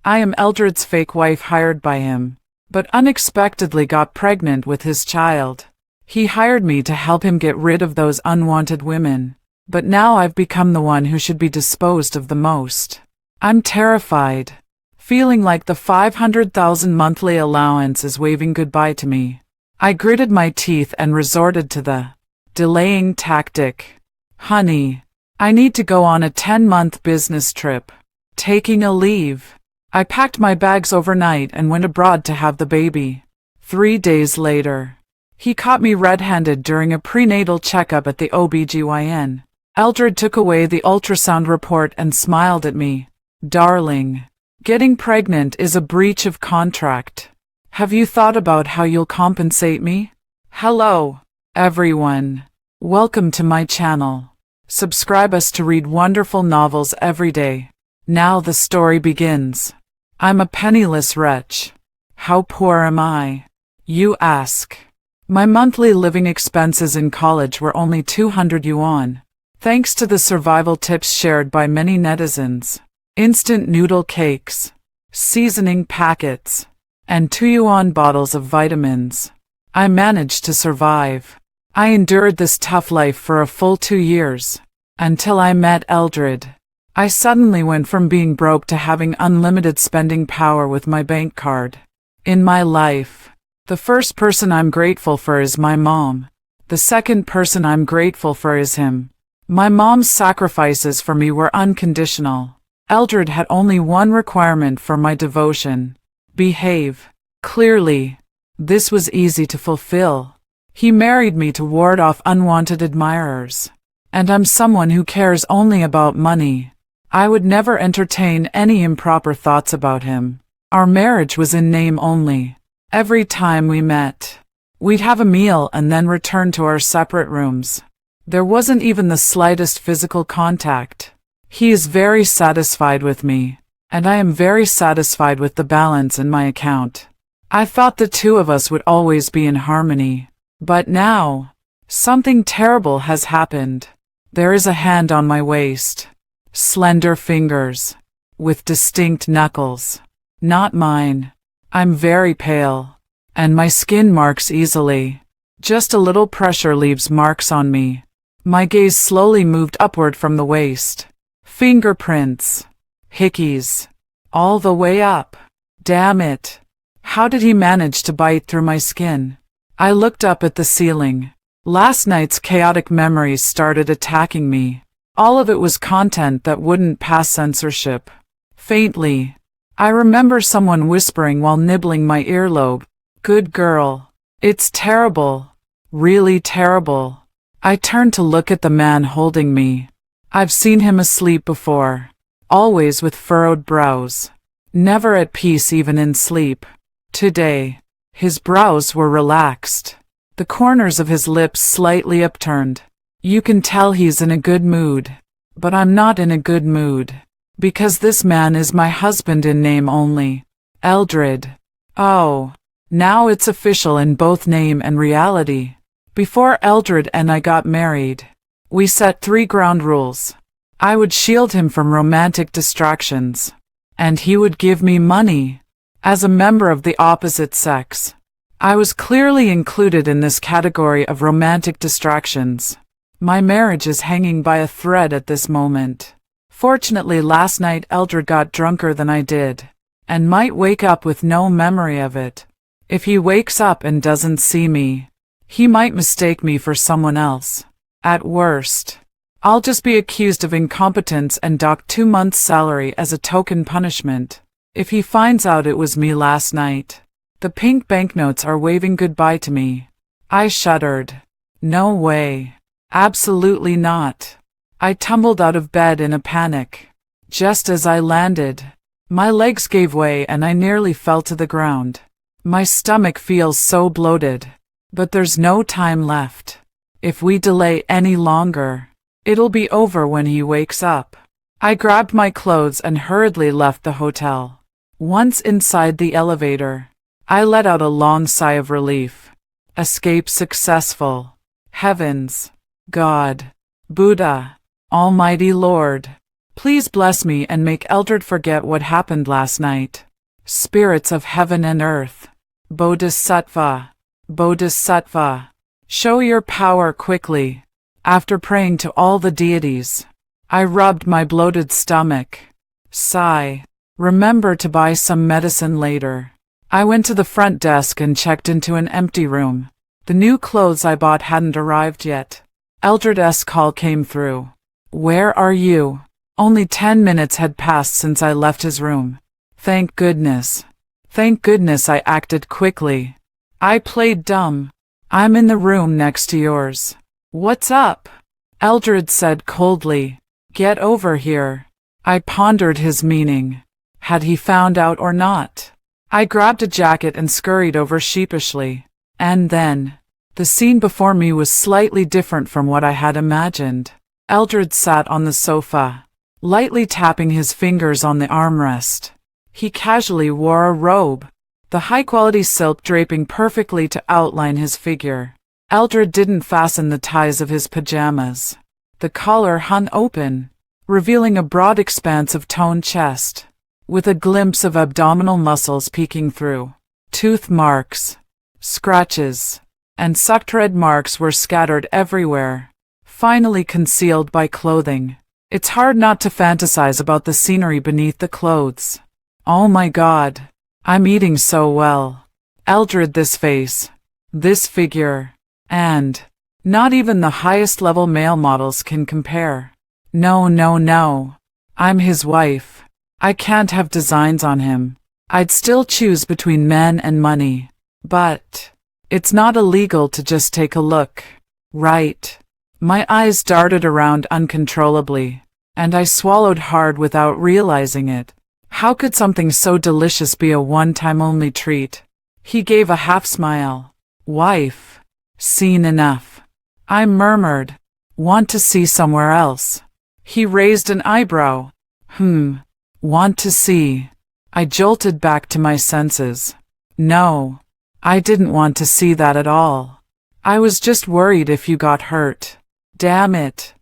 I am Eldred's fake wife hired by him, but unexpectedly got pregnant with his child. He hired me to help him get rid of those unwanted women, but now I've become the one who should be disposed of the most. I'm terrified, feeling like the 500,000 monthly allowance is waving goodbye to me. I gritted my teeth and resorted to the delaying tactic. Honey, I need to go on a 10-month business trip. Taking a leave. I packed my bags overnight and went abroad to have the baby. 3 days later, he caught me red-handed during a prenatal checkup at the OBGYN. Eldred took away the ultrasound report and smiled at me. Darling, getting pregnant is a breach of contract. Have you thought about how you'll compensate me? Hello, everyone. Welcome to my channel. Subscribe us to read wonderful novels every day. Now the story begins. I'm a penniless wretch. How poor am I? You ask. My monthly living expenses in college were only 200 yuan. Thanks to the survival tips shared by many netizens. Instant noodle cakes, seasoning packets, and 2 yuan bottles of vitamins. I managed to survive. I endured this tough life for a full 2 years, until I met Eldred. I suddenly went from being broke to having unlimited spending power with my bank card. In my life, the first person I'm grateful for is my mom. The second person I'm grateful for is him. My mom's sacrifices for me were unconditional. Eldred had only one requirement for my devotion: behave. Clearly, this was easy to fulfill. He married me to ward off unwanted admirers. And I'm someone who cares only about money. I would never entertain any improper thoughts about him. Our marriage was in name only. Every time we met, we'd have a meal and then return to our separate rooms. There wasn't even the slightest physical contact. He is very satisfied with me, and I am very satisfied with the balance in my account. I thought the two of us would always be in harmony. But now, something terrible has happened. There is a hand on my waist. Slender fingers, with distinct knuckles. Not mine. I'm very pale, and my skin marks easily. Just a little pressure leaves marks on me. My gaze slowly moved upward from the waist. Fingerprints. Hickeys. All the way up. Damn it. How did he manage to bite through my skin? I looked up at the ceiling. Last night's chaotic memories started attacking me. All of it was content that wouldn't pass censorship. Faintly, I remember someone whispering while nibbling my earlobe. Good girl. It's terrible. Really terrible. I turned to look at the man holding me. I've seen him asleep before. Always with furrowed brows. Never at peace even in sleep. Today, his brows were relaxed. The corners of his lips slightly upturned. You can tell he's in a good mood. But I'm not in a good mood. Because this man is my husband in name only. Eldred. Oh. Now it's official in both name and reality. Before Eldred and I got married, we set 3 ground rules. I would shield him from romantic distractions. And he would give me money. As a member of the opposite sex, I was clearly included in this category of romantic distractions. My marriage is hanging by a thread at this moment. Fortunately, last night Eldred got drunker than I did, and might wake up with no memory of it. If he wakes up and doesn't see me, he might mistake me for someone else. At worst, I'll just be accused of incompetence and dock 2 months' salary as a token punishment. If he finds out it was me last night, the pink banknotes are waving goodbye to me. I shuddered. No way. Absolutely not. I tumbled out of bed in a panic. Just as I landed, my legs gave way and I nearly fell to the ground. My stomach feels so bloated. But there's no time left. If we delay any longer, it'll be over when he wakes up. I grabbed my clothes and hurriedly left the hotel. Once inside the elevator, I let out a long sigh of relief. Escape successful. Heavens. God. Buddha. Almighty Lord. Please bless me and make Eldred forget what happened last night. Spirits of heaven and earth. Bodhisattva. Bodhisattva. Show your power quickly. After praying to all the deities, I rubbed my bloated stomach. Sigh. Remember to buy some medicine later. I went to the front desk and checked into an empty room. The new clothes I bought hadn't arrived yet. Eldred's call came through. Where are you? Only 10 minutes had passed since I left his room. Thank goodness. Thank goodness I acted quickly. I played dumb. I'm in the room next to yours. What's up? Eldred said coldly. Get over here. I pondered his meaning. Had he found out or not? I grabbed a jacket and scurried over sheepishly. And then, the scene before me was slightly different from what I had imagined. Eldred sat on the sofa, lightly tapping his fingers on the armrest. He casually wore a robe, the high-quality silk draping perfectly to outline his figure. Eldred didn't fasten the ties of his pajamas. The collar hung open, revealing a broad expanse of toned chest, with a glimpse of abdominal muscles peeking through. Tooth marks, scratches, and sucked red marks were scattered everywhere, finally concealed by clothing. It's hard not to fantasize about the scenery beneath the clothes. Oh my God, I'm eating so well. Eldred, this face, this figure, and not even the highest level male models can compare. No, no, no. I'm his wife. I can't have designs on him. I'd still choose between men and money. But it's not illegal to just take a look, right? My eyes darted around uncontrollably, and I swallowed hard without realizing it. How could something so delicious be a one-time only treat? He gave a half smile. Wife. Seen enough. I murmured. Want to see somewhere else? He raised an eyebrow. Want to see? I jolted back to my senses. No, I didn't want to see that at all. I was just worried if you got hurt. Damn it.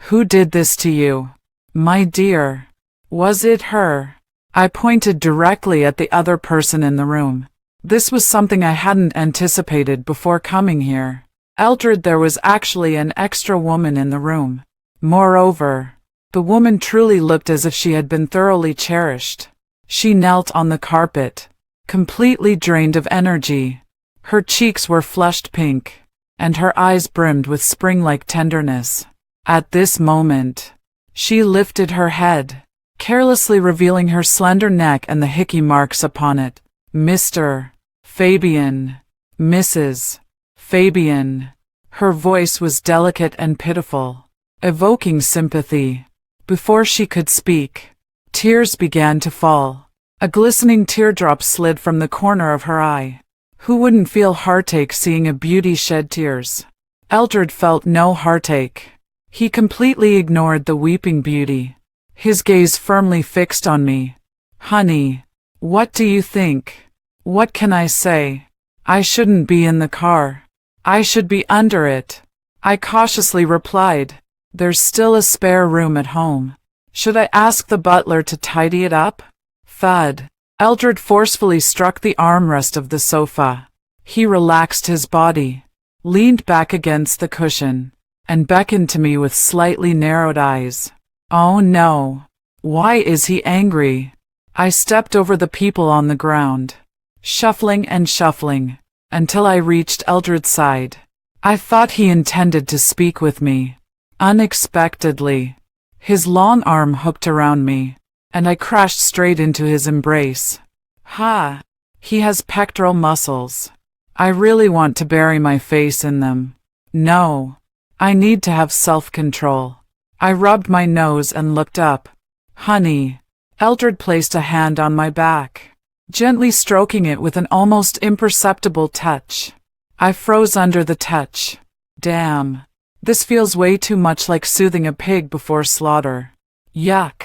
Who did this to you? My dear. Was it her? I pointed directly at the other person in the room. This was something I hadn't anticipated before coming here. Eldred, there was actually an extra woman in the room. Moreover, the woman truly looked as if she had been thoroughly cherished. She knelt on the carpet, completely drained of energy. Her cheeks were flushed pink, and her eyes brimmed with spring-like tenderness. At this moment, she lifted her head, carelessly revealing her slender neck and the hickey marks upon it. Mr. Fabian. Mrs. Fabian. Her voice was delicate and pitiful, evoking sympathy. Before she could speak, tears began to fall. A glistening teardrop slid from the corner of her eye. Who wouldn't feel heartache seeing a beauty shed tears? Eldred felt no heartache. He completely ignored the weeping beauty, his gaze firmly fixed on me. Honey, what do you think? What can I say? I shouldn't be in the car. I should be under it. I cautiously replied. There's still a spare room at home. Should I ask the butler to tidy it up? Thud. Eldred forcefully struck the armrest of the sofa. He relaxed his body, leaned back against the cushion, and beckoned to me with slightly narrowed eyes. Oh no. Why is he angry? I stepped over the people on the ground, shuffling and shuffling, until I reached Eldred's side. I thought he intended to speak with me. Unexpectedly, his long arm hooked around me, and I crashed straight into his embrace. Ha! He has pectoral muscles. I really want to bury my face in them. No. I need to have self-control. I rubbed my nose and looked up. Honey. Eldred placed a hand on my back, gently stroking it with an almost imperceptible touch. I froze under the touch. Damn. This feels way too much like soothing a pig before slaughter. Yuck.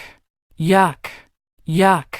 Yuck. Yuck.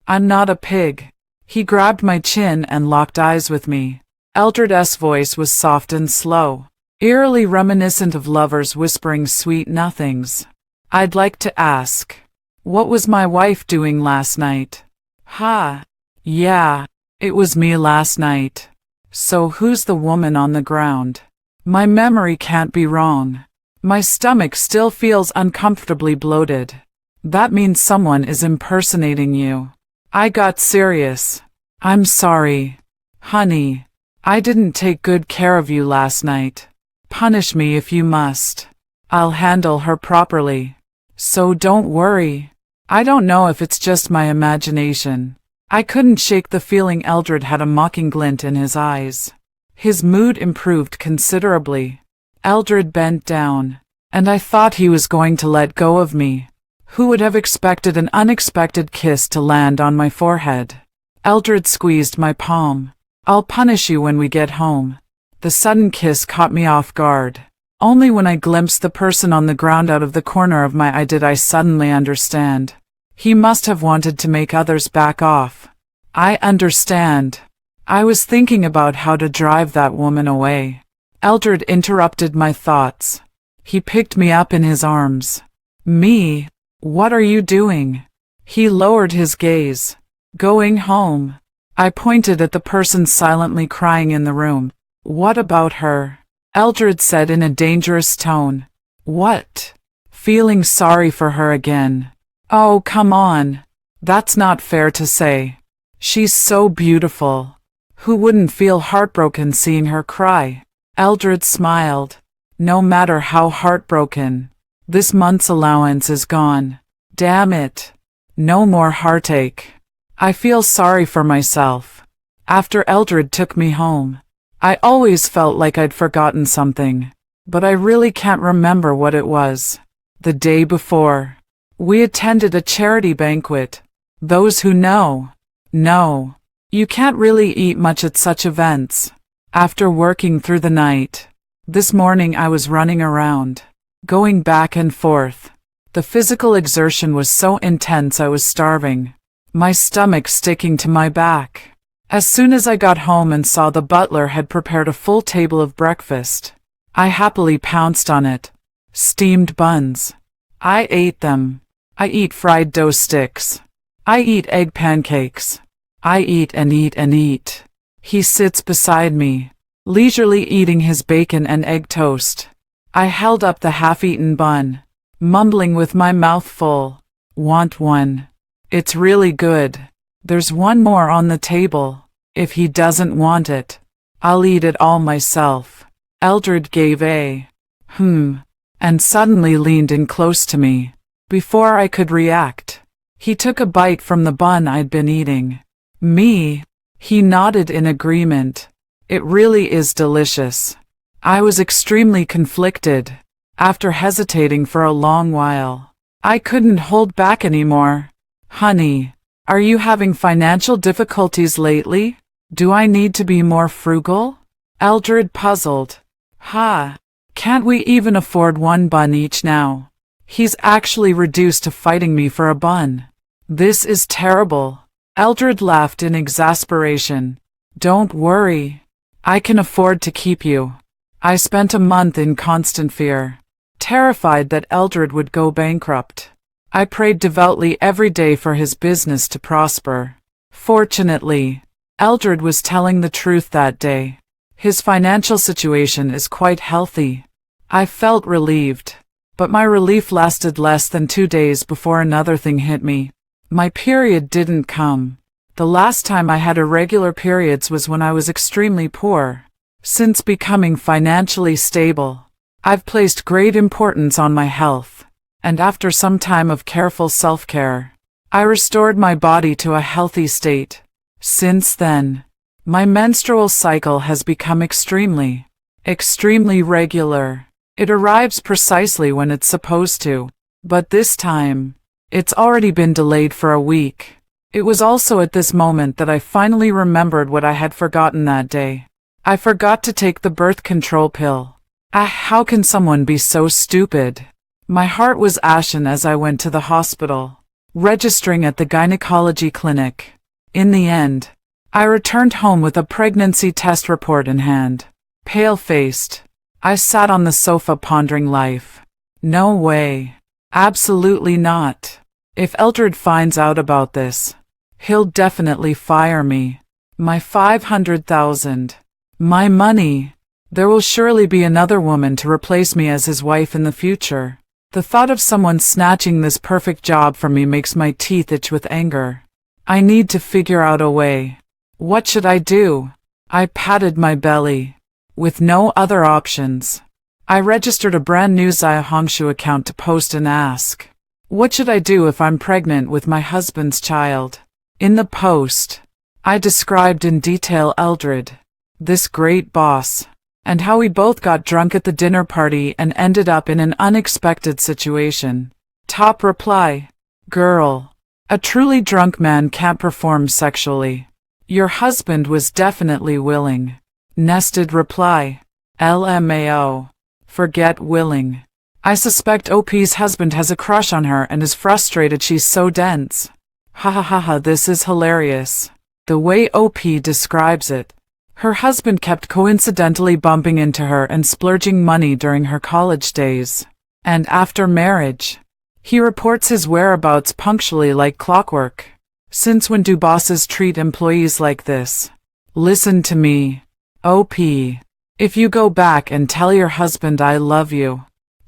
I'm not a pig. He grabbed my chin and locked eyes with me. Eldred's voice was soft and slow, eerily reminiscent of lovers whispering sweet nothings. I'd like to ask, What was my wife doing last night? Ha! Yeah, it was me last night. So who's the woman on the ground? My memory can't be wrong. My stomach still feels uncomfortably bloated. That means someone is impersonating you. I got serious. I'm sorry. Honey, I didn't take good care of you last night. Punish me if you must. I'll handle her properly. So don't worry. I don't know if it's just my imagination. I couldn't shake the feeling Eldred had a mocking glint in his eyes. His mood improved considerably. Eldred bent down, and I thought he was going to let go of me. Who would have expected an unexpected kiss to land on my forehead? Eldred squeezed my palm. I'll punish you when we get home. The sudden kiss caught me off guard. Only when I glimpsed the person on the ground out of the corner of my eye did I suddenly understand. He must have wanted to make others back off. I understand. I was thinking about how to drive that woman away. Eldred interrupted my thoughts. He picked me up in his arms. Me? What are you doing? He lowered his gaze. Going home. I pointed at the person silently crying in the room. What about her? Eldred said in a dangerous tone. What? Feeling sorry for her again. Oh, come on. That's not fair to say. She's so beautiful. Who wouldn't feel heartbroken seeing her cry? Eldred smiled. No matter how heartbroken. This month's allowance is gone. Damn it. No more heartache. I feel sorry for myself. After Eldred took me home, I always felt like I'd forgotten something, but I really can't remember what it was. The day before, we attended a charity banquet. Those who know, you can't really eat much at such events. After working through the night, this morning I was running around, going back and forth. The physical exertion was so intense I was starving, my stomach sticking to my back. As soon as I got home and saw the butler had prepared a full table of breakfast, I happily pounced on it. Steamed buns. I ate them. I eat fried dough sticks. I eat egg pancakes. I eat and eat and eat. He sits beside me, leisurely eating his bacon and egg toast. I held up the half-eaten bun, mumbling with my mouth full. Want one? It's really good. There's one more on the table. If he doesn't want it, I'll eat it all myself. Eldred gave a and suddenly leaned in close to me. Before I could react, he took a bite from the bun I'd been eating. Me? He nodded in agreement. It really is delicious. I was extremely conflicted. After hesitating for a long while, I couldn't hold back anymore. Honey, are you having financial difficulties lately? Do I need to be more frugal? Eldred puzzled. Can't we even afford one bun each now? He's actually reduced to fighting me for a bun. This is terrible. Eldred laughed in exasperation. Don't worry. I can afford to keep you. I spent a month in constant fear, terrified that Eldred would go bankrupt. I prayed devoutly every day for his business to prosper. Fortunately, Eldred was telling the truth that day. His financial situation is quite healthy. I felt relieved, but my relief lasted less than 2 days before another thing hit me. My period didn't come. The last time I had irregular periods was when I was extremely poor. Since becoming financially stable, I've placed great importance on my health, and after some time of careful self-care, I restored my body to a healthy state. Since then, my menstrual cycle has become extremely regular. It arrives precisely when it's supposed to, but this time, it's already been delayed for a week. It was also at this moment that I finally remembered what I had forgotten that day. I forgot to take the birth control pill. How can someone be so stupid? My heart was ashen as I went to the hospital, registering at the gynecology clinic. In the end, I returned home with a pregnancy test report in hand. Pale-faced, I sat on the sofa pondering life. No way. Absolutely not. If Eldred finds out about this, he'll definitely fire me. My 500,000. My money. There will surely be another woman to replace me as his wife in the future. The thought of someone snatching this perfect job from me makes my teeth itch with anger. I need to figure out a way. What should I do? I patted my belly. With no other options, I registered a brand new Zaya Hongshu account to post and ask, what should I do if I'm pregnant with my husband's child? In the post, I described in detail Eldred, this great boss, and how we both got drunk at the dinner party and ended up in an unexpected situation. Top reply: girl, a truly drunk man can't perform sexually. Your husband was definitely willing. Nested reply: LMAO. Forget willing. I suspect OP's husband has a crush on her and is frustrated she's so dense. Ha ha ha ha, this is hilarious. The way OP describes it. Her husband kept coincidentally bumping into her and splurging money during her college days. And after marriage, he reports his whereabouts punctually like clockwork. Since when do bosses treat employees like this? Listen to me, OP. If you go back and tell your husband I love you,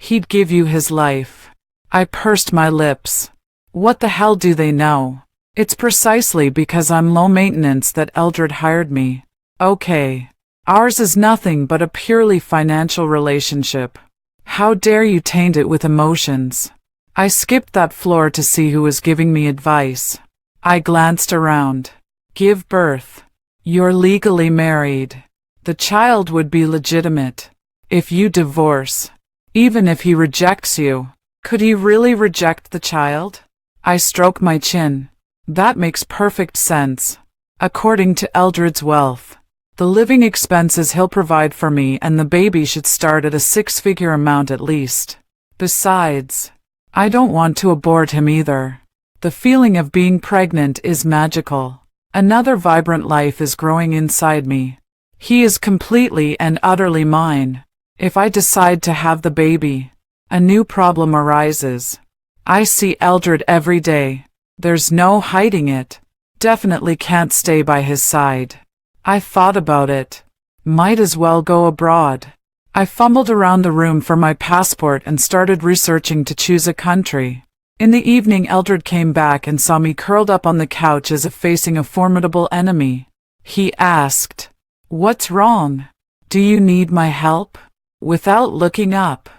he'd give you his life. I pursed my lips. What the hell do they know? It's precisely because I'm low maintenance that Eldred hired me. Okay. Ours is nothing but a purely financial relationship. How dare you taint it with emotions? I skipped that floor to see who was giving me advice. I glanced around. Give birth. You're legally married. The child would be legitimate. If you divorce, even if he rejects you, could he really reject the child? I stroke my chin. That makes perfect sense. According to Eldred's wealth, the living expenses he'll provide for me and the baby should start at a six-figure amount at least. Besides, I don't want to abort him either. The feeling of being pregnant is magical. Another vibrant life is growing inside me. He is completely and utterly mine. If I decide to have the baby, a new problem arises. I see Eldred every day. There's no hiding it. Definitely can't stay by his side. I thought about it. Might as well go abroad. I fumbled around the room for my passport and started researching to choose a country. In the evening, Eldred came back and saw me curled up on the couch as if facing a formidable enemy. He asked, "What's wrong? Do you need my help?" Without looking up,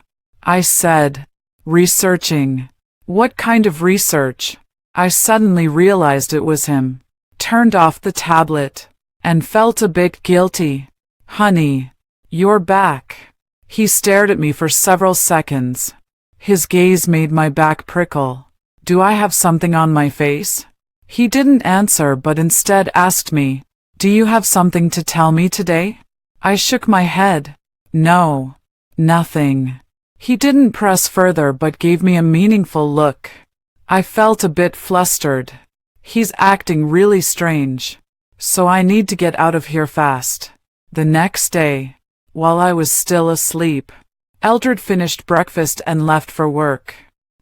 I said, "Researching." What kind of research? I suddenly realized it was him. Turned off the tablet and felt a bit guilty. "Honey, you're back." He stared at me for several seconds. His gaze made my back prickle. Do I have something on my face? He didn't answer but instead asked me, "Do you have something to tell me today?" I shook my head. "No, nothing." He didn't press further but gave me a meaningful look. I felt a bit flustered. He's acting really strange. So I need to get out of here fast. The next day, while I was still asleep, Eldred finished breakfast and left for work.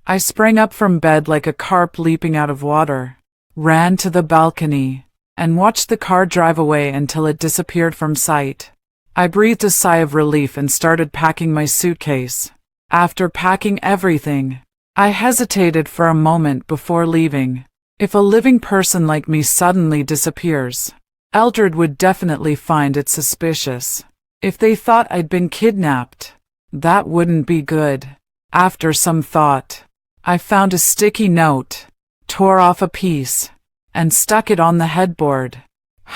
I sprang up from bed like a carp leaping out of water, ran to the balcony, and watched the car drive away until it disappeared from sight. I breathed a sigh of relief and started packing my suitcase. After packing everything, I hesitated for a moment before leaving. If a living person like me suddenly disappears, Eldred would definitely find it suspicious. If they thought I'd been kidnapped, that wouldn't be good. After some thought, I found a sticky note, tore off a piece, and stuck it on the headboard.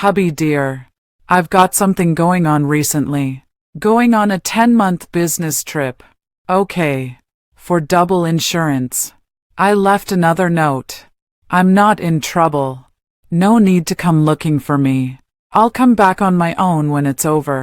"Hubby dear, I've got something going on recently. Going on a 10-month business trip. Okay. For double insurance." I left another note. "I'm not in trouble. No need to come looking for me. I'll come back on my own when it's over."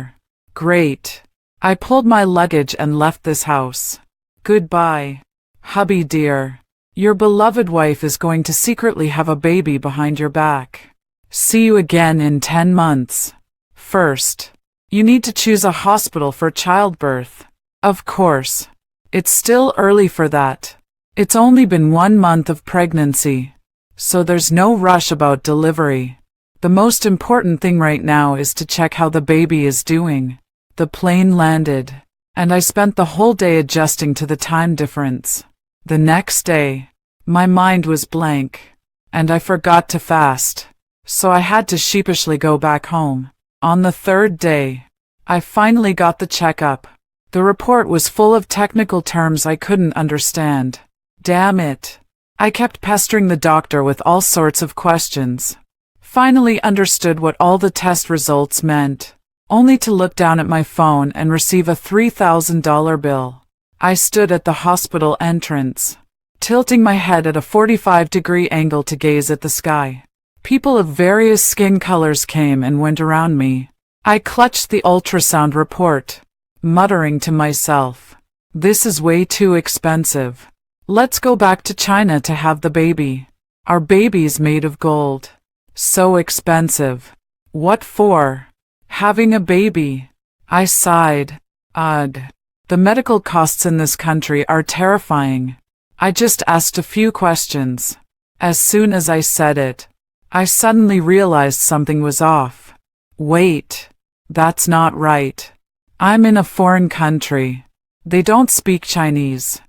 Great. I pulled my luggage and left this house. Goodbye, hubby dear. Your beloved wife is going to secretly have a baby behind your back. See you again in 10 months. First, you need to choose a hospital for childbirth. Of course, it's still early for that. It's only been 1 month of pregnancy, so there's no rush about delivery. The most important thing right now is to check how the baby is doing." The plane landed, and I spent the whole day adjusting to the time difference. The next day, my mind was blank, and I forgot to fast, so I had to sheepishly go back home. On the third day, I finally got the checkup. The report was full of technical terms I couldn't understand. Damn it. I kept pestering the doctor with all sorts of questions. Finally understood what all the test results meant, only to look down at my phone and receive a $3,000 bill. I stood at the hospital entrance, tilting my head at a 45-degree angle to gaze at the sky. People of various skin colors came and went around me. I clutched the ultrasound report, muttering to myself, "This is way too expensive. Let's go back to China to have the baby. Our baby's made of gold. So expensive. What for? Having a baby." I sighed. Ugh. The medical costs in this country are terrifying. I just asked a few questions. As soon as I said it, I suddenly realized something was off. Wait, that's not right. I'm in a foreign country. They don't speak Chinese.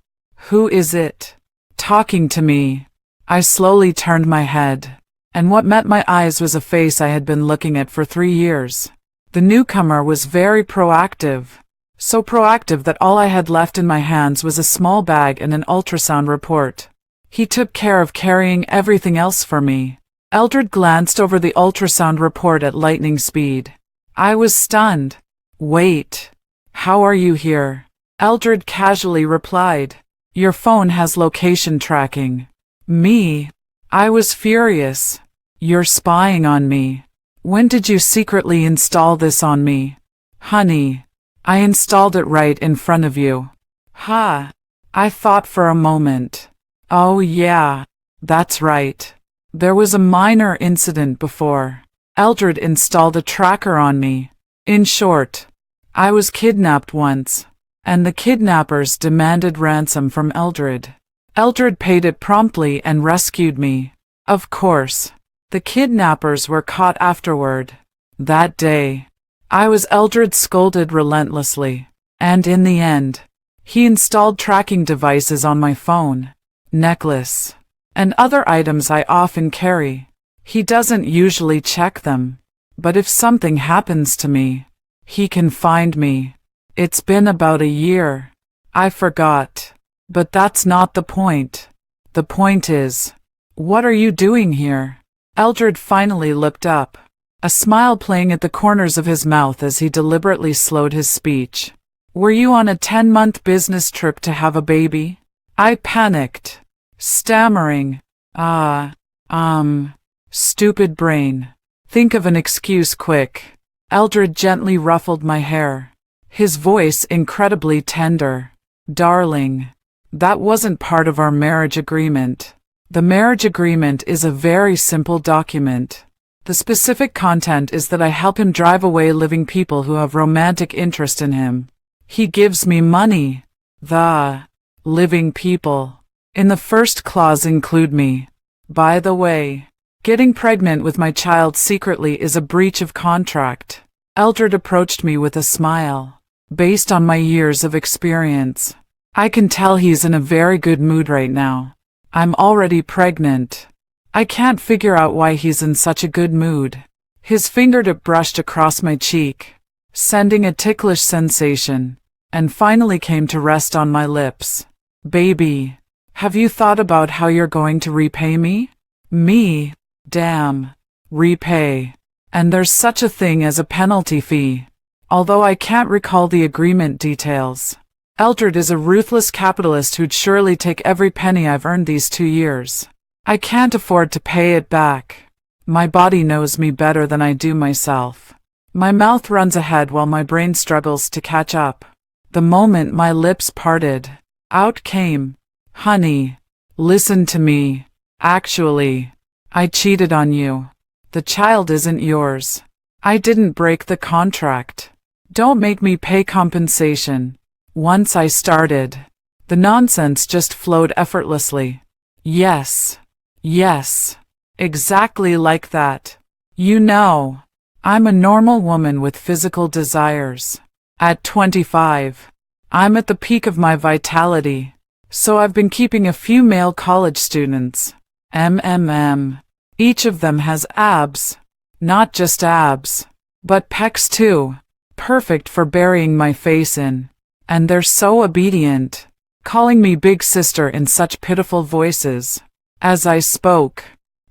Who is it talking to me? I slowly turned my head, and what met my eyes was a face I had been looking at for 3 years. The newcomer was very proactive, so proactive that all I had left in my hands was a small bag and an ultrasound report. He took care of carrying everything else for me. Eldred glanced over the ultrasound report at lightning speed. I was stunned. "Wait, how are you here?" Eldred casually replied. "Your phone has location tracking." Me? I was furious. "You're spying on me. When did you secretly install this on me?" "Honey, I installed it right in front of you." "Ha." I thought for a moment. Oh yeah, that's right. There was a minor incident before. Eldred installed a tracker on me. In short, I was kidnapped once, and the kidnappers demanded ransom from Eldred. Eldred paid it promptly and rescued me. Of course, the kidnappers were caught afterward. That day, Eldred scolded relentlessly, and in the end, he installed tracking devices on my phone, necklace, and other items I often carry. He doesn't usually check them, but if something happens to me, he can find me. It's been about a year. I forgot. But that's not the point. The point is, what are you doing here? Eldred finally looked up, a smile playing at the corners of his mouth as he deliberately slowed his speech. "Were you on a 10-month business trip to have a baby?" I panicked, stammering, stupid brain. Think of an excuse quick." Eldred gently ruffled my hair, his voice incredibly tender. "Darling, that wasn't part of our marriage agreement. The marriage agreement is a very simple document. The specific content is that I help him drive away living people who have romantic interest in him. He gives me money. The living people in the first clause include me. By the way, getting pregnant with my child secretly is a breach of contract." Eldred approached me with a smile. "Based on my years of experience, I can tell he's in a very good mood right now. I'm already pregnant. I can't figure out why he's in such a good mood." His fingertip brushed across my cheek, sending a ticklish sensation, and finally came to rest on my lips. "Baby, have you thought about how you're going to repay me?" "Me? Damn. Repay. And there's such a thing as a penalty fee. Although I can't recall the agreement details. Eldred is a ruthless capitalist who'd surely take every penny I've earned these 2 years. I can't afford to pay it back. My body knows me better than I do myself. My mouth runs ahead while my brain struggles to catch up. The moment my lips parted, out came, "Honey, listen to me. Actually, I cheated on you. The child isn't yours. I didn't break the contract. Don't make me pay compensation." Once I started, The nonsense just flowed effortlessly. Yes. Yes. Exactly like that. You know, I'm a normal woman with physical desires. At 25, I'm at the peak of my vitality, so I've been keeping a few male college students. Each of them has abs. Not just abs, but pecs too. Perfect for burying my face in. And they're so obedient, calling me big sister in such pitiful voices. As I spoke,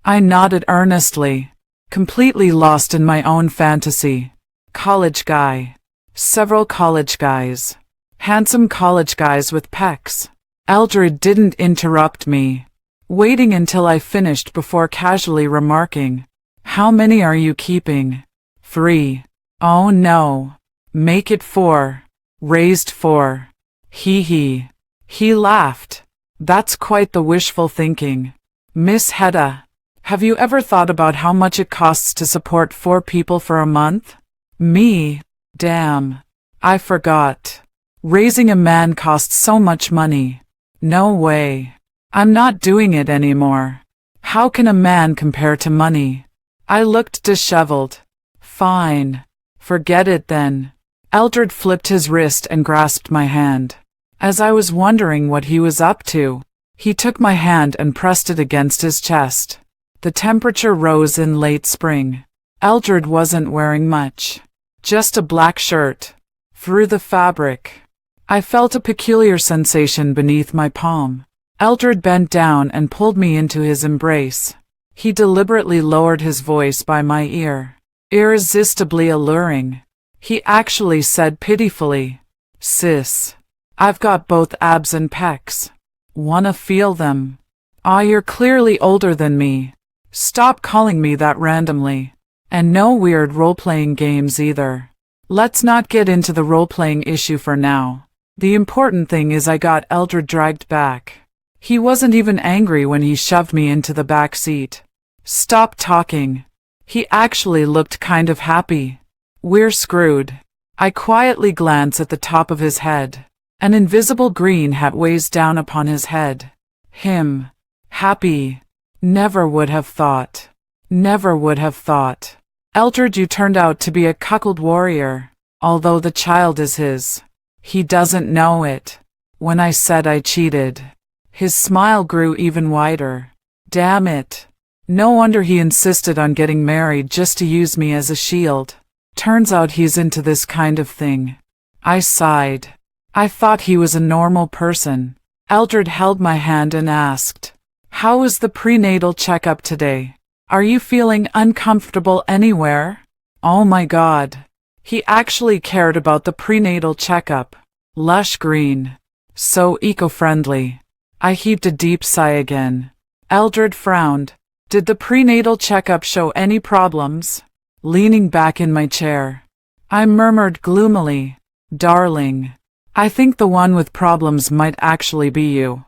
I nodded earnestly, completely lost in my own fantasy. College guy. Several college guys. Handsome college guys with pecs. Eldred didn't interrupt me, waiting until I finished before casually remarking, "How many are you keeping?" 3. "Oh no. Make it 4. Raised 4. Hee. He laughed. "That's quite the wishful thinking. Miss Hedda, have you ever thought about how much it costs to support 4 people for a month?" Me? Damn. I forgot. Raising a man costs so much money. No way. I'm not doing it anymore. How can a man compare to money? I looked disheveled. Fine. Forget it then. Eldred flipped his wrist and grasped my hand. As I was wondering what he was up to, he took my hand and pressed it against his chest. The temperature rose in late spring. Eldred wasn't wearing much. Just a black shirt. Through the fabric, I felt a peculiar sensation beneath my palm. Eldred bent down and pulled me into his embrace. He deliberately lowered his voice by my ear. Irresistibly alluring. He actually said pitifully, "Sis, I've got both abs and pecs. Wanna feel them?" "Ah, you're clearly older than me. Stop calling me that randomly. And no weird role-playing games either. Let's not get into the role-playing issue for now. The important thing is I got Eldred dragged back. He wasn't even angry when he shoved me into the back seat. Stop talking." He actually looked kind of happy. "We're screwed." I quietly glance at the top of his head. An invisible green hat weighs down upon his head. Him. Happy. Never would have thought. Never would have thought. Eldred, you turned out to be a cuckold warrior, although the child is his. He doesn't know it. When I said I cheated, his smile grew even wider. Damn it. No wonder he insisted on getting married just to use me as a shield. Turns out he's into this kind of thing. I sighed. I thought he was a normal person. Eldred held my hand and asked, "How was the prenatal checkup today? Are you feeling uncomfortable anywhere?" Oh my God. He actually cared about the prenatal checkup. Lush green. So eco-friendly. I heaved a deep sigh again. Eldred frowned. "Did the prenatal checkup show any problems?" Leaning back in my chair, I murmured gloomily, "Darling, I think the one with problems might actually be you."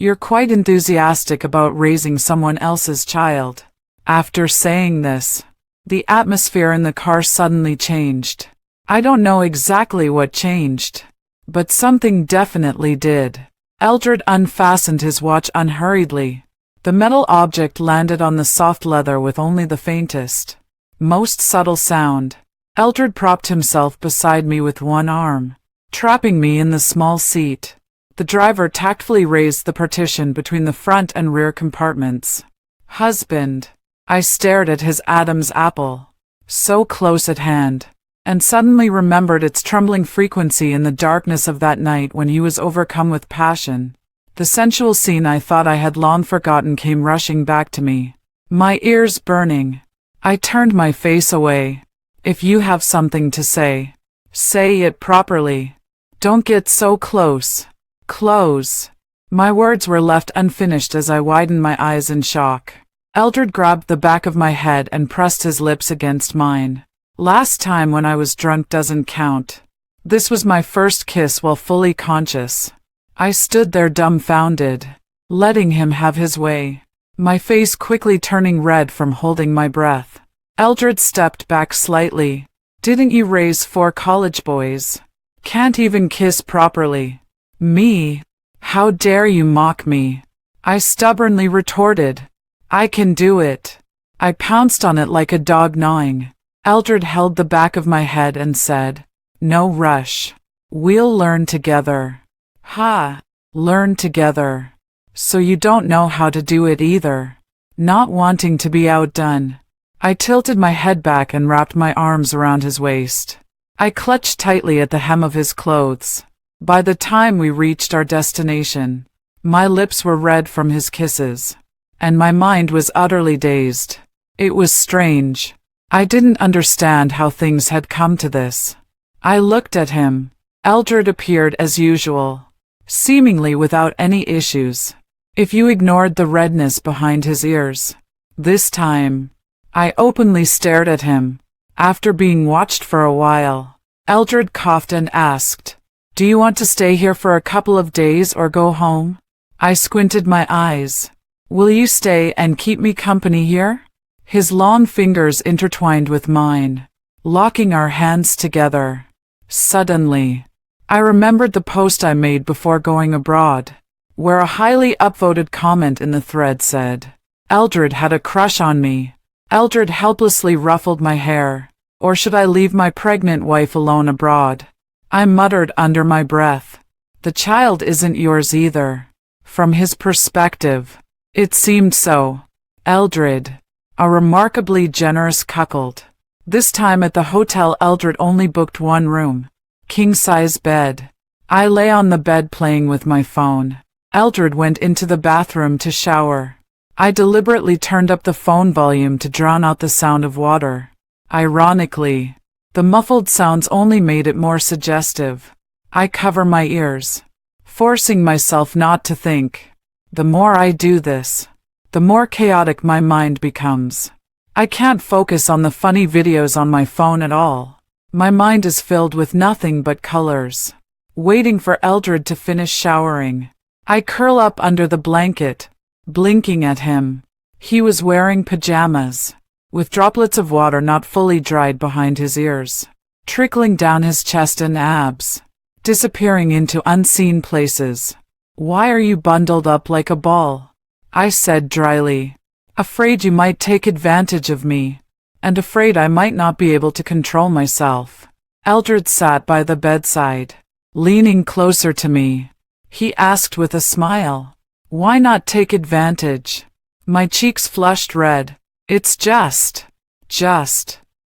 You're quite enthusiastic about raising someone else's child." After saying this, the atmosphere in the car suddenly changed. I don't know exactly what changed, but something definitely did. Eldred unfastened his watch unhurriedly. The metal object landed on the soft leather with only the faintest, most subtle sound. Eldred propped himself beside me with one arm, trapping me in the small seat. The driver tactfully raised the partition between the front and rear compartments. Husband. I stared at his Adam's apple, so close at hand, and suddenly remembered its trembling frequency in the darkness of that night when he was overcome with passion. The sensual scene I thought I had long forgotten came rushing back to me, my ears burning. I turned my face away. If you have something to say, say it properly. Don't get so close. Close. My words were left unfinished as I widened my eyes in shock. Eldred grabbed the back of my head and pressed his lips against mine. Last time when I was drunk doesn't count. This was my first kiss while fully conscious. I stood there dumbfounded, letting him have his way, my face quickly turning red from holding my breath. Eldred stepped back slightly. "Didn't you raise 4 college boys? Can't even kiss properly." Me? How dare you mock me? I stubbornly retorted. I can do it. I pounced on it like a dog gnawing. Eldred held the back of my head and said, "No rush. We'll learn together." Ha! Learn together. So you don't know how to do it either. Not wanting to be outdone, I tilted my head back and wrapped my arms around his waist. I clutched tightly at the hem of his clothes. By the time we reached our destination, my lips were red from his kisses, and my mind was utterly dazed. It was strange. I didn't understand how things had come to this. I looked at him. Eldred appeared as usual, seemingly without any issues, if you ignored the redness behind his ears. This time, I openly stared at him. After being watched for a while, Eldred coughed and asked, "Do you want to stay here for a couple of days or go home?" I squinted my eyes. "Will you stay and keep me company here?" His long fingers intertwined with mine, locking our hands together. Suddenly, I remembered the post I made before going abroad, where a highly upvoted comment in the thread said, "Eldred had a crush on me." Eldred helplessly ruffled my hair. "Or should I leave my pregnant wife alone abroad?" I muttered under my breath. "The child isn't yours either." From his perspective, it seemed so. Eldred, a remarkably generous cuckold. This time at the hotel, Eldred only booked one room, king-size bed. I lay on the bed playing with my phone. Eldred went into the bathroom to shower. I deliberately turned up the phone volume to drown out the sound of water. Ironically, the muffled sounds only made it more suggestive. I cover my ears, forcing myself not to think. The more I do this, the more chaotic my mind becomes. I can't focus on the funny videos on my phone at all. My mind is filled with nothing but colors. Waiting for Eldred to finish showering, I curl up under the blanket, blinking at him. He was wearing pajamas, with droplets of water not fully dried behind his ears, trickling down his chest and abs, disappearing into unseen places. "Why are you bundled up like a ball?" I said dryly. "Afraid you might take advantage of me, and afraid I might not be able to control myself." Eldred sat by the bedside, leaning closer to me. He asked with a smile, "Why not take advantage?" My cheeks flushed red. "It's just,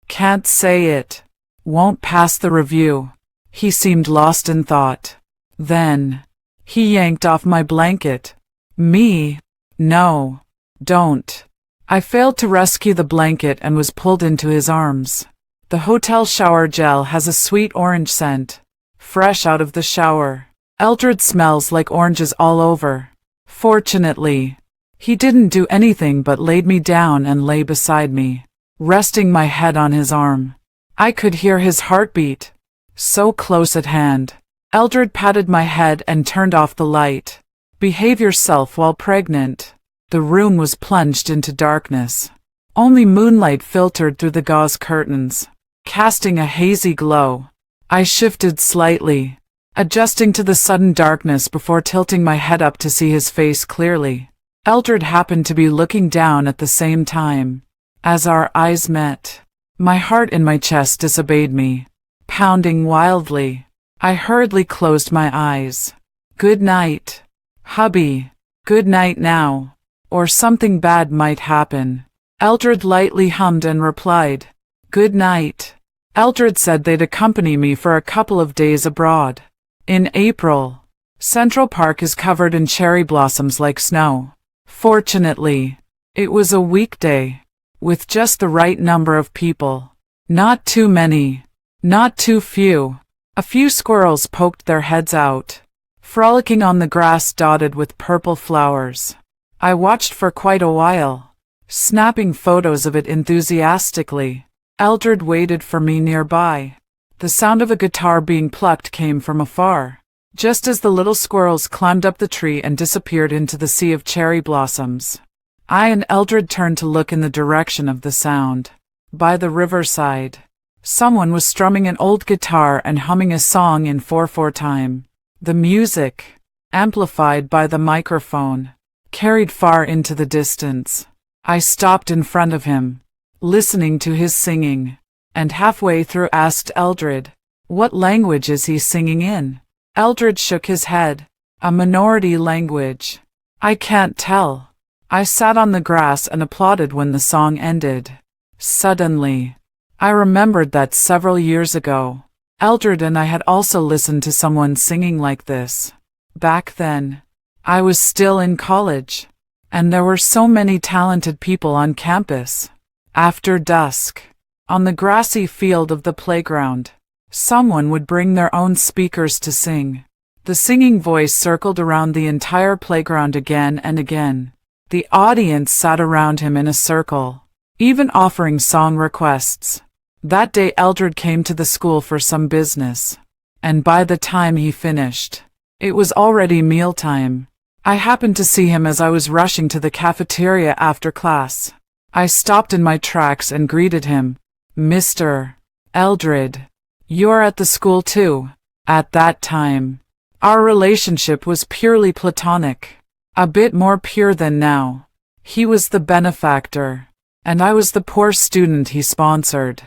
can't say it. Won't pass the review." He seemed lost in thought. Then, he yanked off my blanket. "Me? No. Don't." I failed to rescue the blanket and was pulled into his arms. The hotel shower gel has a sweet orange scent, fresh out of the shower. Eldred smells like oranges all over. Fortunately, he didn't do anything but laid me down and lay beside me, resting my head on his arm. I could hear his heartbeat, so close at hand. Eldred patted my head and turned off the light. "Behave yourself while pregnant." The room was plunged into darkness. Only moonlight filtered through the gauze curtains, casting a hazy glow. I shifted slightly, adjusting to the sudden darkness before tilting my head up to see his face clearly. Eldred happened to be looking down at the same time. As our eyes met, my heart in my chest disobeyed me, pounding wildly. I hurriedly closed my eyes. "Good night, hubby. Good night now, or something bad might happen." Eldred lightly hummed and replied, "Good night." Eldred said they'd accompany me for a couple of days abroad. In April, Central Park is covered in cherry blossoms like snow. Fortunately, it was a weekday, with just the right number of people. Not too many, not too few. A few squirrels poked their heads out, frolicking on the grass dotted with purple flowers. I watched for quite a while, snapping photos of it enthusiastically. Eldred waited for me nearby. The sound of a guitar being plucked came from afar, just as the little squirrels climbed up the tree and disappeared into the sea of cherry blossoms. I and Eldred turned to look in the direction of the sound. By the riverside, someone was strumming an old guitar and humming a song in 4/4 time. The music, amplified by the microphone, carried far into the distance. I stopped in front of him, listening to his singing, and halfway through asked Eldred, "What language is he singing in?" Eldred shook his head. "A minority language. I can't tell." I sat on the grass and applauded when the song ended. Suddenly, I remembered that several years ago, Eldred and I had also listened to someone singing like this. Back then, I was still in college, and there were so many talented people on campus. After dusk, on the grassy field of the playground, someone would bring their own speakers to sing. The singing voice circled around the entire playground again and again. The audience sat around him in a circle, even offering song requests. That day Eldred came to the school for some business, and by the time he finished, it was already mealtime. I happened to see him as I was rushing to the cafeteria after class. I stopped in my tracks and greeted him. "Mr. Eldred, you're at the school too." At that time, our relationship was purely platonic, a bit more pure than now. He was the benefactor, and I was the poor student he sponsored.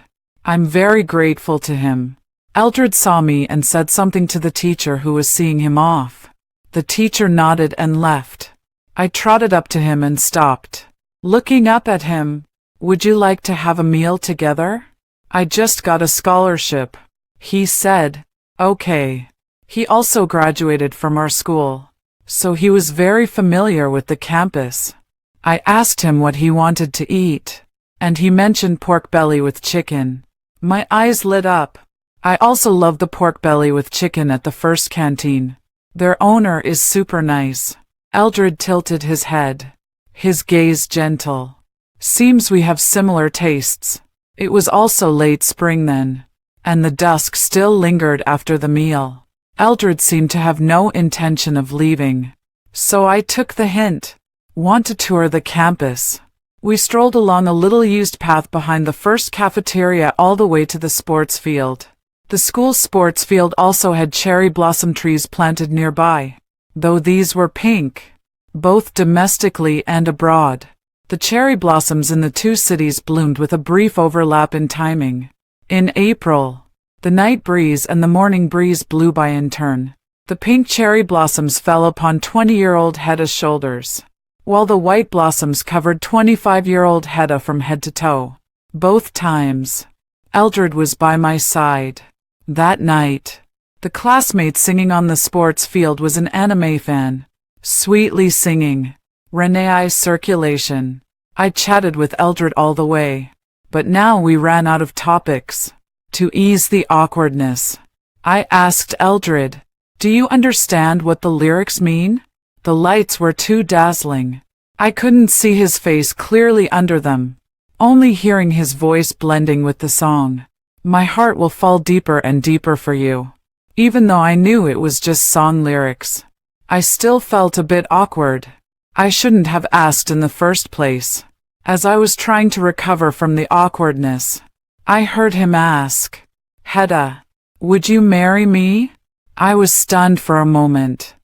I'm very grateful to him. Eldred saw me and said something to the teacher who was seeing him off. The teacher nodded and left. I trotted up to him and stopped, looking up at him. "Would you like to have a meal together? I just got a scholarship." He said, "Okay." He also graduated from our school, so he was very familiar with the campus. I asked him what he wanted to eat, and he mentioned pork belly with chicken. My eyes lit up. I also love the pork belly with chicken at the First Canteen. Their owner is super nice. Eldred tilted his head, his gaze gentle. Seems we have similar tastes. It was also late spring then, and the dusk still lingered after the meal. Eldred seemed to have no intention of leaving, so I took the hint. "Want to tour the campus?" We strolled along a little used path behind the first cafeteria all the way to the sports field. The school's sports field also had cherry blossom trees planted nearby, though these were pink, both domestically and abroad. The cherry blossoms in the two cities bloomed with a brief overlap in timing. In April, the night breeze and the morning breeze blew by in turn. The pink cherry blossoms fell upon 20-year-old Hedda's shoulders, while the white blossoms covered 25-year-old Hedda from head to toe. Both times, Eldred was by my side. That night, the classmate singing on the sports field was an anime fan, sweetly singing Renee's Circulation. I chatted with Eldred all the way, but now we ran out of topics. To ease the awkwardness, I asked Eldred, "Do you understand what the lyrics mean?" The lights were too dazzling. I couldn't see his face clearly under them, only hearing his voice blending with the song. "My heart will fall deeper and deeper for you." Even though I knew it was just song lyrics, I still felt a bit awkward. I shouldn't have asked in the first place. As I was trying to recover from the awkwardness, I heard him ask, "Hedda, would you marry me?" I was stunned for a moment.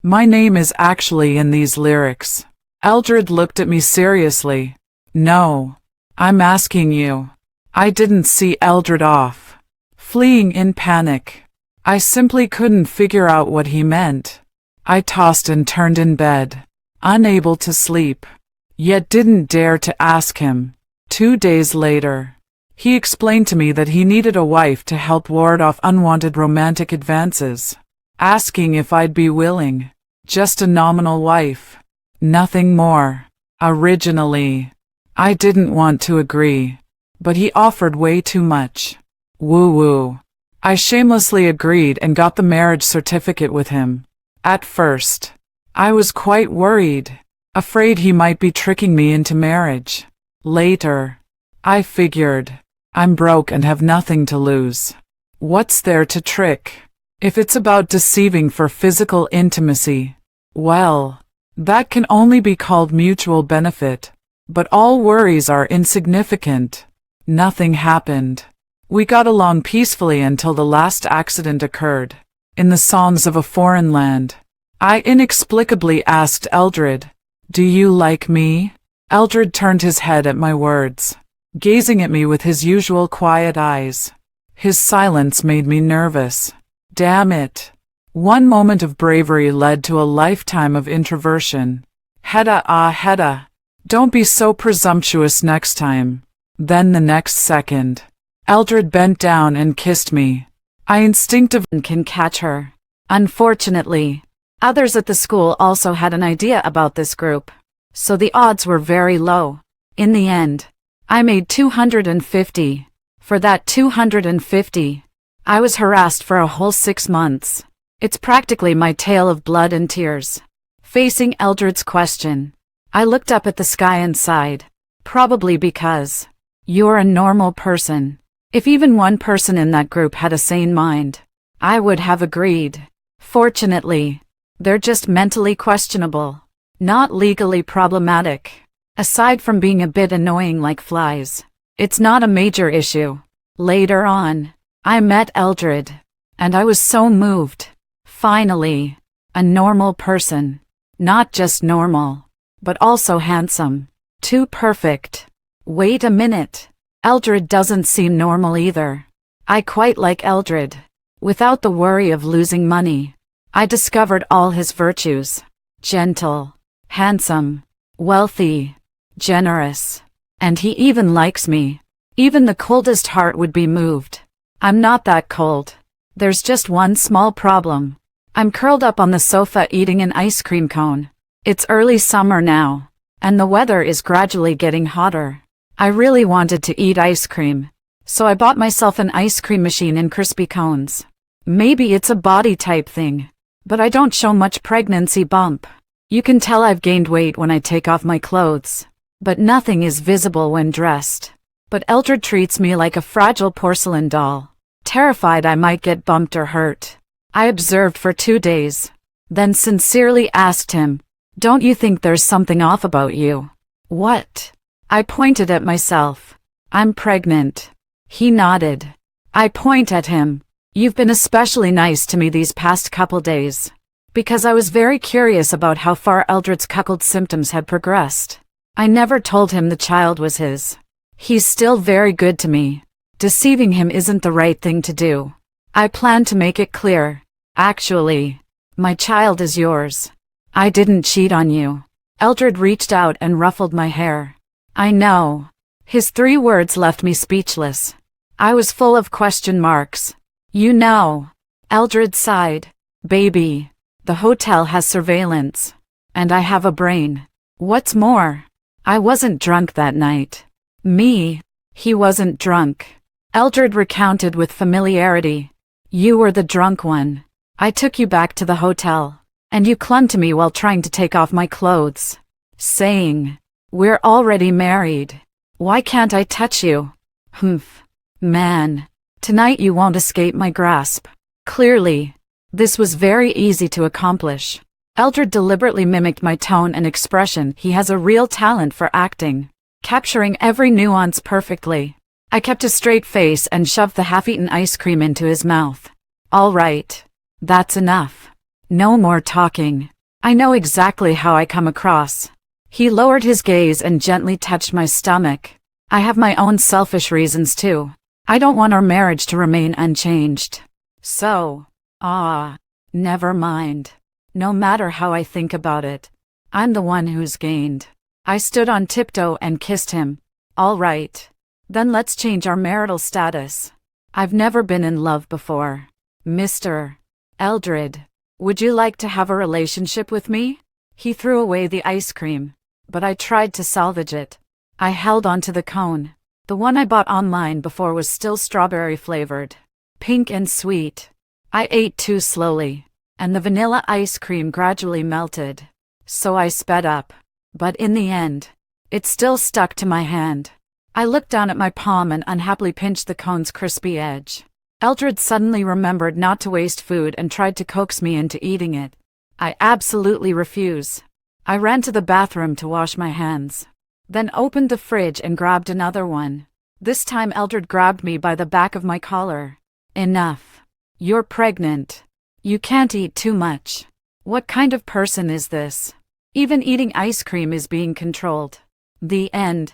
My name is actually in these lyrics. Eldred looked at me seriously. "No, I'm asking you." I didn't see Eldred off, fleeing in panic. I simply couldn't figure out what he meant. I tossed and turned in bed, unable to sleep, yet didn't dare to ask him. 2 days later, he explained to me that he needed a wife to help ward off unwanted romantic advances, asking if I'd be willing. Just a nominal wife, nothing more. Originally, I didn't want to agree, but he offered way too much. Woo-woo. I shamelessly agreed and got the marriage certificate with him. At first, I was quite worried, afraid he might be tricking me into marriage. Later, I figured, I'm broke and have nothing to lose. What's there to trick? If it's about deceiving for physical intimacy, well, that can only be called mutual benefit. But all worries are insignificant. Nothing happened. We got along peacefully until the last accident occurred. in the songs of a foreign land. I inexplicably asked Eldred, "Do you like me?" Eldred turned his head at my words, gazing at me with his usual quiet eyes. His silence made me nervous. Damn it. One moment of bravery led to a lifetime of introversion. Hedda, don't be so presumptuous next time. Then the next second, Eldred bent down and kissed me. I instinctively can catch her. Unfortunately, others at the school also had an idea about this group, so the odds were very low. In the end, I made 250. For that 250, I was harassed for a whole 6 months. It's practically my tale of blood and tears. Facing Eldred's question, I looked up at the sky and sighed. Probably because you're a normal person. If even one person in that group had a sane mind, I would have agreed. Fortunately, they're just mentally questionable, not legally problematic. Aside from being a bit annoying like flies, it's not a major issue. Later on, I met Eldred, and I was so moved. Finally, a normal person. Not just normal, but also handsome. Too perfect. Wait a minute. Eldred doesn't seem normal either. I quite like Eldred. Without the worry of losing money, I discovered all his virtues. Gentle, handsome, wealthy, generous. And he even likes me. Even the coldest heart would be moved. I'm not that cold. There's just one small problem. I'm curled up on the sofa eating an ice cream cone. It's early summer now, and the weather is gradually getting hotter. I really wanted to eat ice cream, so I bought myself an ice cream machine and crispy cones. Maybe it's a body type thing, but I don't show much pregnancy bump. You can tell I've gained weight when I take off my clothes, but nothing is visible when dressed. But Eldred treats me like a fragile porcelain doll, terrified I might get bumped or hurt. I observed for 2 days, then sincerely asked him, "Don't you think there's something off about you?" "What?" I pointed at myself. "I'm pregnant." He nodded. I point at him. "You've been especially nice to me these past couple days." Because I was very curious about how far Eldred's cuckold symptoms had progressed. I never told him the child was his. He's still very good to me. Deceiving him isn't the right thing to do. I plan to make it clear. Actually, my child is yours. I didn't cheat on you. Eldred reached out and ruffled my hair. I know. His 3 words left me speechless. I was full of question marks. You know. Eldred sighed. Baby, the hotel has surveillance. And I have a brain. What's more, I wasn't drunk that night. He wasn't drunk. Eldred recounted with familiarity. You were the drunk one. I took you back to the hotel, and you clung to me while trying to take off my clothes, saying, "We're already married. Why can't I touch you?" Humph. Man, tonight you won't escape my grasp. Clearly, this was very easy to accomplish. Eldred deliberately mimicked my tone and expression. He has a real talent for acting, capturing every nuance perfectly. I kept a straight face and shoved the half-eaten ice cream into his mouth. All right. That's enough. No more talking. I know exactly how I come across. He lowered his gaze and gently touched my stomach. I have my own selfish reasons too. I don't want our marriage to remain unchanged. So, never mind. No matter how I think about it, I'm the one who's gained. I stood on tiptoe and kissed him. All right. Then let's change our marital status. I've never been in love before. Mr. Eldred, would you like to have a relationship with me? He threw away the ice cream, but I tried to salvage it. I held onto the cone. The one I bought online before was still strawberry flavored, pink and sweet. I ate too slowly, and the vanilla ice cream gradually melted. So I sped up. But in the end, it still stuck to my hand. I looked down at my palm and unhappily pinched the cone's crispy edge. Eldred suddenly remembered not to waste food and tried to coax me into eating it. I absolutely refuse. I ran to the bathroom to wash my hands, then opened the fridge and grabbed another one. This time Eldred grabbed me by the back of my collar. Enough. You're pregnant. You can't eat too much. What kind of person is this? Even eating ice cream is being controlled. The end.